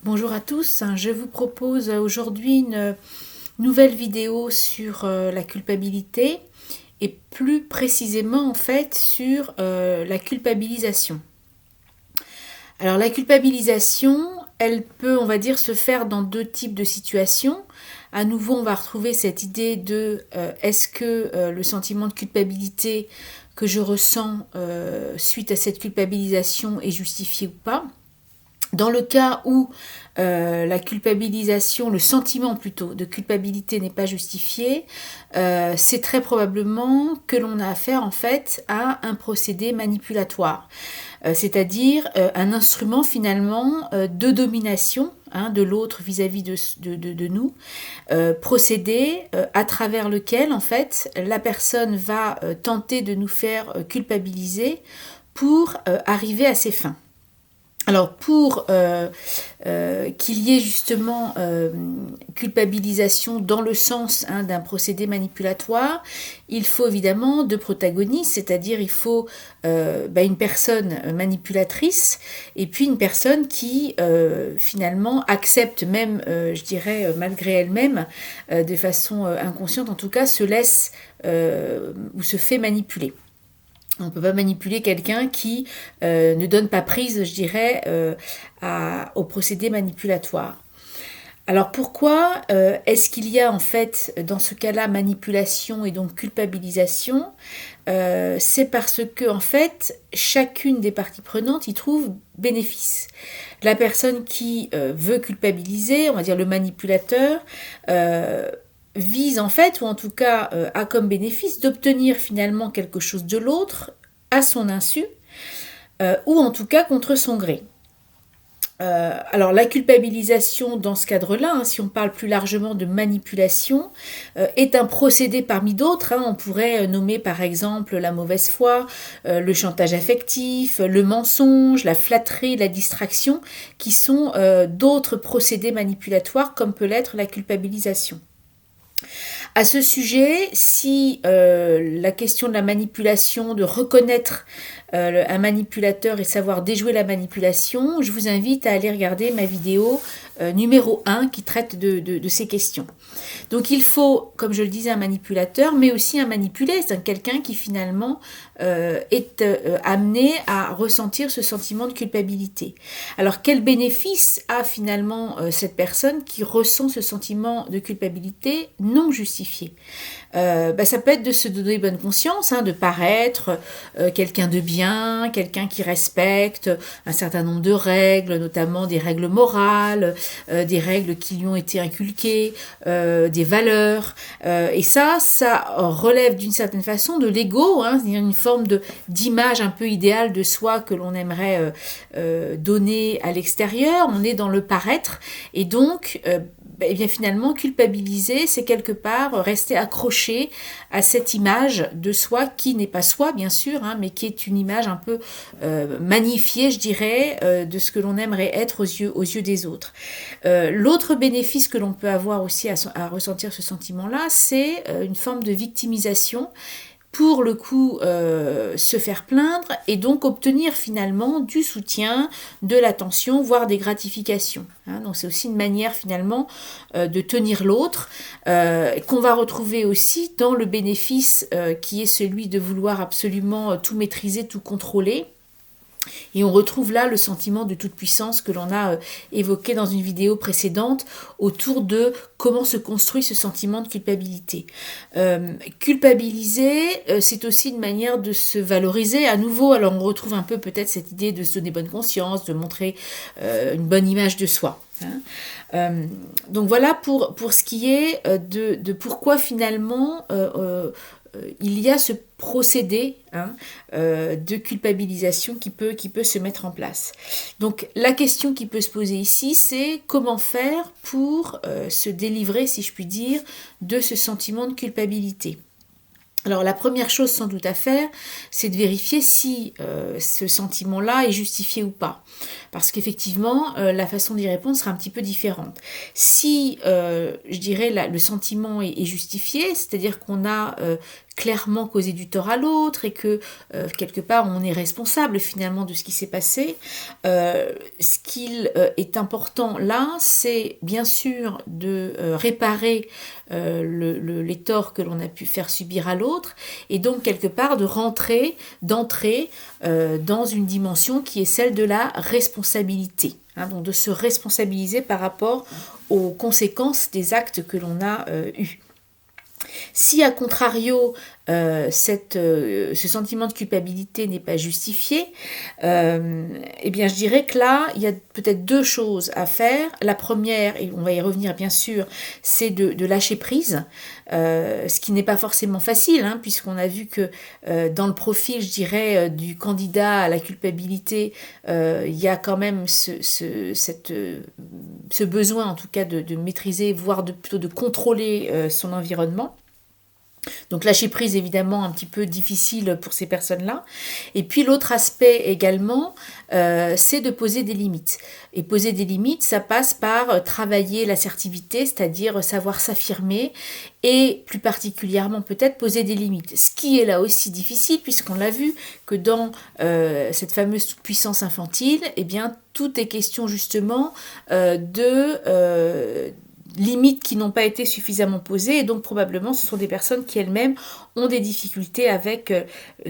Bonjour à tous, je vous propose aujourd'hui une nouvelle vidéo sur la culpabilité et plus précisément en fait sur la culpabilisation. Alors la culpabilisation, elle peut, on va dire, se faire dans deux types de situations. À nouveau, on va retrouver cette idée de est-ce que le sentiment de culpabilité que je ressens suite à cette culpabilisation est justifié ou pas. Dans le cas où la culpabilisation, le sentiment plutôt de culpabilité n'est pas justifié, c'est très probablement que l'on a affaire en fait à un procédé manipulatoire, c'est-à-dire un instrument finalement de domination de l'autre vis-à-vis de nous, procédé à travers lequel en fait la personne va tenter de nous faire culpabiliser pour arriver à ses fins. Alors pour qu'il y ait justement culpabilisation dans le sens d'un procédé manipulatoire, il faut évidemment deux protagonistes, c'est-à-dire il faut une personne manipulatrice et puis une personne qui finalement accepte même, je dirais malgré elle-même, de façon inconsciente en tout cas, se laisse ou se fait manipuler. On ne peut pas manipuler quelqu'un qui ne donne pas prise, je dirais, au procédé manipulatoire. Alors pourquoi est-ce qu'il y a en fait dans ce cas-là manipulation et donc culpabilisation? C'est parce que en fait chacune des parties prenantes y trouve bénéfice. La personne qui veut culpabiliser, on va dire le manipulateur, vise en fait, ou en tout cas a comme bénéfice d'obtenir finalement quelque chose de l'autre à son insu, ou en tout cas contre son gré. Alors la culpabilisation dans ce cadre-là, si on parle plus largement de manipulation, est un procédé parmi d'autres. On pourrait nommer par exemple la mauvaise foi, le chantage affectif, le mensonge, la flatterie, la distraction, qui sont d'autres procédés manipulatoires comme peut l'être la culpabilisation. À ce sujet, si la question de la manipulation, de reconnaître un manipulateur et savoir déjouer la manipulation, je vous invite à aller regarder ma vidéo numéro 1 qui traite de ces questions. Donc il faut, comme je le disais, un manipulateur, mais aussi un manipulé, c'est quelqu'un qui finalement est amené à ressentir ce sentiment de culpabilité. Alors quel bénéfice a finalement cette personne qui ressent ce sentiment de culpabilité non justifié? Ça peut être de se donner bonne conscience, de paraître quelqu'un de bien, quelqu'un qui respecte un certain nombre de règles, notamment des règles morales, des règles qui lui ont été inculquées, des valeurs. Et ça relève d'une certaine façon de l'ego, c'est-à-dire une forme d'image un peu idéale de soi que l'on aimerait donner à l'extérieur. On est dans le paraître et donc finalement culpabiliser, c'est quelque part rester accroché à cette image de soi qui n'est pas soi bien sûr, mais qui est une image un peu magnifiée, je dirais, de ce que l'on aimerait être aux yeux des autres. L'autre bénéfice que l'on peut avoir aussi à ressentir ce sentiment-là, c'est une forme de victimisation, pour le coup se faire plaindre et donc obtenir finalement du soutien, de l'attention, voire des gratifications. Donc c'est aussi une manière finalement de tenir l'autre, qu'on va retrouver aussi dans le bénéfice qui est celui de vouloir absolument tout maîtriser, tout contrôler. Et on retrouve là le sentiment de toute puissance que l'on a évoqué dans une vidéo précédente autour de comment se construit ce sentiment de culpabilité. Culpabiliser, c'est aussi une manière de se valoriser à nouveau. Alors on retrouve un peu peut-être cette idée de se donner bonne conscience, de montrer une bonne image de soi. Donc voilà pour ce qui est de pourquoi finalement il y a ce procédé de culpabilisation qui peut se mettre en place. Donc la question qui peut se poser ici, c'est comment faire pour se délivrer, si je puis dire, de ce sentiment de culpabilité. Alors la première chose sans doute à faire, c'est de vérifier si ce sentiment-là est justifié ou pas. Parce qu'effectivement, la façon d'y répondre sera un petit peu différente. Si, je dirais, le sentiment est justifié, c'est-à-dire qu'on a clairement causé du tort à l'autre et que quelque part on est responsable finalement de ce qui s'est passé. Ce qu'il est important là, c'est bien sûr de réparer les torts que l'on a pu faire subir à l'autre et donc quelque part d'entrer dans une dimension qui est celle de la responsabilité. Donc de se responsabiliser par rapport aux conséquences des actes que l'on a eus. Si, à contrario, ce sentiment de culpabilité n'est pas justifié, eh bien, je dirais que là, il y a peut-être deux choses à faire. La première, et on va y revenir bien sûr, c'est de lâcher prise, ce qui n'est pas forcément facile, puisqu'on a vu que dans le profil, je dirais, du candidat à la culpabilité, il y a quand même ce besoin, en tout cas, de maîtriser, voire plutôt de contrôler son environnement. Donc lâcher prise, évidemment, un petit peu difficile pour ces personnes-là. Et puis l'autre aspect également, c'est de poser des limites. Et poser des limites, ça passe par travailler l'assertivité, c'est-à-dire savoir s'affirmer et plus particulièrement peut-être poser des limites. Ce qui est là aussi difficile, puisqu'on l'a vu que dans cette fameuse puissance infantile, eh bien, tout est question justement de limites qui n'ont pas été suffisamment posées et donc probablement ce sont des personnes qui elles-mêmes ont des difficultés avec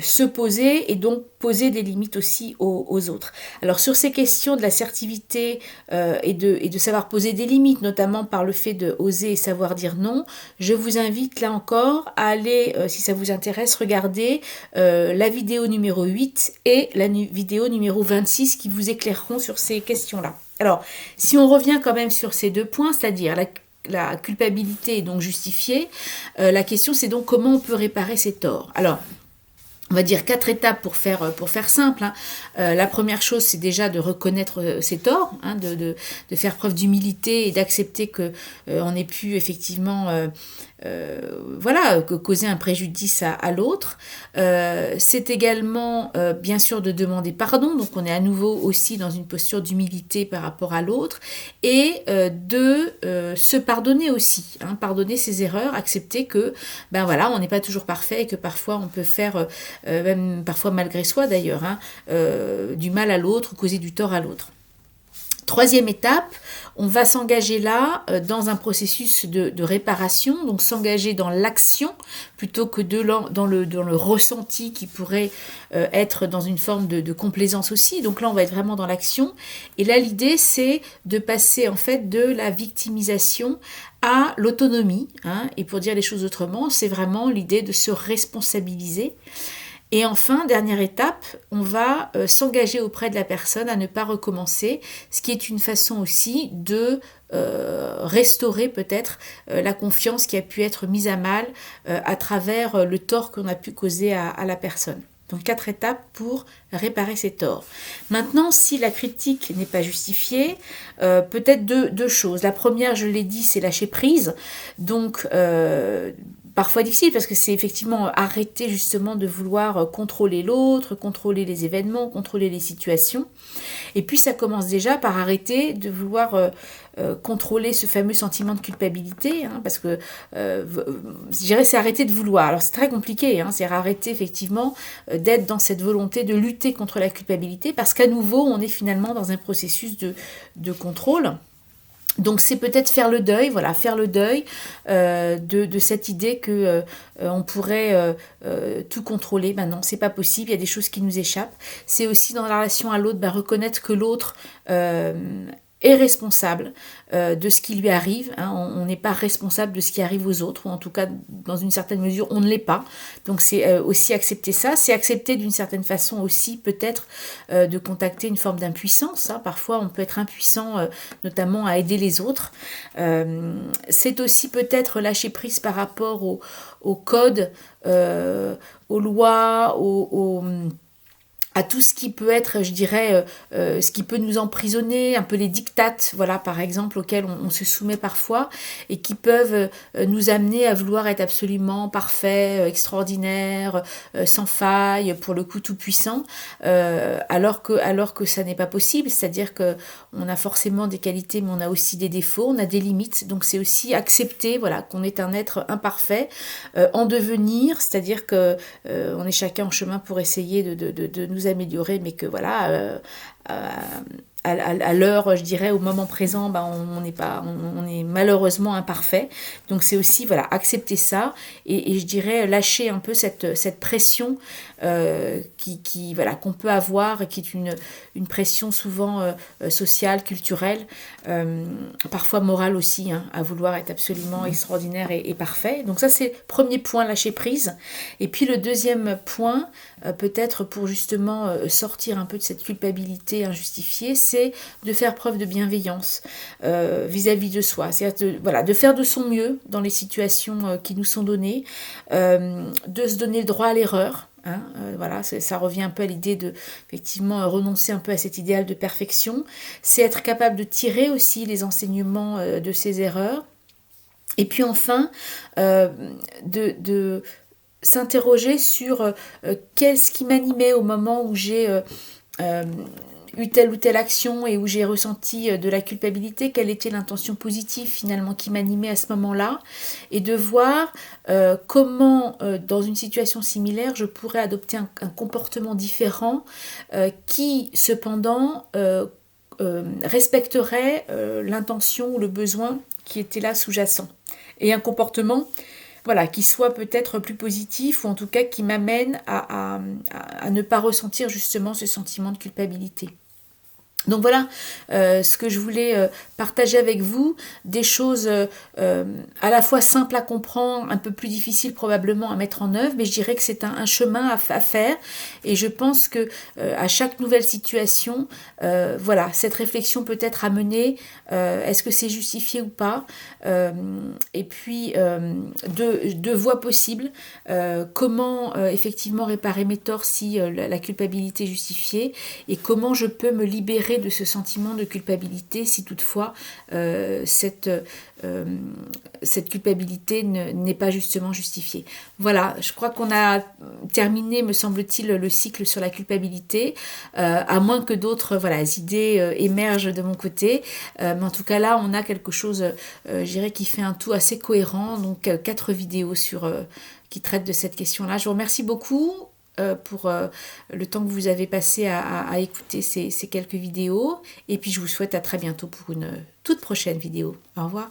se poser et donc poser des limites aussi aux autres. Alors sur ces questions de l'assertivité et de savoir poser des limites, notamment par le fait de oser et savoir dire non, je vous invite là encore à aller, si ça vous intéresse, regarder la vidéo numéro 8 et la vidéo numéro 26 qui vous éclaireront sur ces questions-là. Alors, si on revient quand même sur ces deux points, c'est-à-dire la culpabilité est donc justifiée, la question c'est donc comment on peut réparer ces torts. Alors, on va dire 4 étapes pour faire simple. La première chose, c'est déjà de reconnaître ses torts, de faire preuve d'humilité et d'accepter qu'on ait pu effectivement causer un préjudice à l'autre. C'est également bien sûr de demander pardon, donc on est à nouveau aussi dans une posture d'humilité par rapport à l'autre, et de se pardonner aussi, pardonner ses erreurs, accepter que on n'est pas toujours parfait et que parfois on peut faire même parfois malgré soi d'ailleurs, du mal à l'autre, causer du tort à l'autre. Troisième étape, on va s'engager là dans un processus de réparation, donc s'engager dans l'action plutôt que dans le ressenti qui pourrait être dans une forme de complaisance aussi. Donc là, on va être vraiment dans l'action. Et là, l'idée, c'est de passer en fait de la victimisation à l'autonomie. Et pour dire les choses autrement, c'est vraiment l'idée de se responsabiliser. Et enfin, dernière étape, on va s'engager auprès de la personne à ne pas recommencer, ce qui est une façon aussi de restaurer peut-être la confiance qui a pu être mise à mal à travers le tort qu'on a pu causer à la personne. Donc 4 étapes pour réparer ces torts. Maintenant, si la critique n'est pas justifiée, peut-être deux choses. La première, je l'ai dit, c'est lâcher prise. Donc parfois difficile parce que c'est effectivement arrêter justement de vouloir contrôler l'autre, contrôler les événements, contrôler les situations. Et puis ça commence déjà par arrêter de vouloir contrôler ce fameux sentiment de culpabilité, parce que je dirais c'est arrêter de vouloir. Alors c'est très compliqué, c'est arrêter effectivement d'être dans cette volonté de lutter contre la culpabilité parce qu'à nouveau on est finalement dans un processus de contrôle. Donc c'est peut-être faire le deuil de cette idée que on pourrait tout contrôler. Non, c'est pas possible, il y a des choses qui nous échappent. C'est aussi dans la relation à l'autre, reconnaître que l'autre est responsable de ce qui lui arrive. On n'est pas responsable de ce qui arrive aux autres, ou en tout cas, dans une certaine mesure, on ne l'est pas. Donc c'est aussi accepter ça. C'est accepter d'une certaine façon aussi peut-être de contacter une forme d'impuissance. Parfois, on peut être impuissant, notamment à aider les autres. C'est aussi peut-être lâcher prise par rapport au code, aux lois, à tout ce qui peut être, je dirais, ce qui peut nous emprisonner, un peu les dictates, voilà, par exemple, auxquels on se soumet parfois, et qui peuvent nous amener à vouloir être absolument parfait, extraordinaire, sans faille, pour le coup tout puissant, alors que ça n'est pas possible, c'est-à-dire que on a forcément des qualités, mais on a aussi des défauts, on a des limites, donc c'est aussi accepter, voilà, qu'on est un être imparfait, en devenir, c'est-à-dire que on est chacun en chemin pour essayer de nous améliorer, mais que voilà, à l'heure, je dirais, au moment présent, ben, on est malheureusement imparfait. Donc c'est aussi, voilà, accepter ça et je dirais lâcher un peu cette pression voilà, qu'on peut avoir et qui est une pression souvent sociale, culturelle, parfois morale aussi, hein, à vouloir être absolument extraordinaire et parfait. Donc ça c'est premier point, lâcher prise. Et puis le deuxième point, peut-être pour justement sortir un peu de cette culpabilité injustifiée, c'est de faire preuve de bienveillance vis-à-vis de soi. C'est-à-dire de faire de son mieux dans les situations qui nous sont données, de se donner le droit à l'erreur. Hein, voilà, ça revient un peu à l'idée de effectivement renoncer un peu à cet idéal de perfection. C'est être capable de tirer aussi les enseignements de ses erreurs. Et puis enfin, de s'interroger sur qu'est-ce qui m'animait au moment où j'ai eu telle ou telle action et où j'ai ressenti de la culpabilité, quelle était l'intention positive finalement qui m'animait à ce moment-là, et de voir comment dans une situation similaire je pourrais adopter un comportement différent qui cependant respecterait l'intention ou le besoin qui était là sous-jacent. Et un comportement voilà, qui soit peut-être plus positif ou en tout cas qui m'amène à ne pas ressentir justement ce sentiment de culpabilité. Donc voilà ce que je voulais partager avec vous, des choses à la fois simples à comprendre, un peu plus difficiles probablement à mettre en œuvre, mais je dirais que c'est un chemin à faire et je pense que à chaque nouvelle situation, voilà, cette réflexion peut être amenée, est-ce que c'est justifié ou pas, et puis deux voies possibles, comment effectivement réparer mes torts si la culpabilité est justifiée et comment je peux me libérer de ce sentiment de culpabilité si toutefois cette culpabilité n'est pas justement justifiée. Voilà, je crois qu'on a terminé, me semble-t-il, le cycle sur la culpabilité, à moins que d'autres idées émergent de mon côté. Mais en tout cas là, on a quelque chose, je dirais, qui fait un tout assez cohérent. Donc 4 vidéos qui traitent de cette question-là. Je vous remercie beaucoup pour le temps que vous avez passé à écouter ces quelques vidéos. Et puis je vous souhaite à très bientôt pour une toute prochaine vidéo. Au revoir.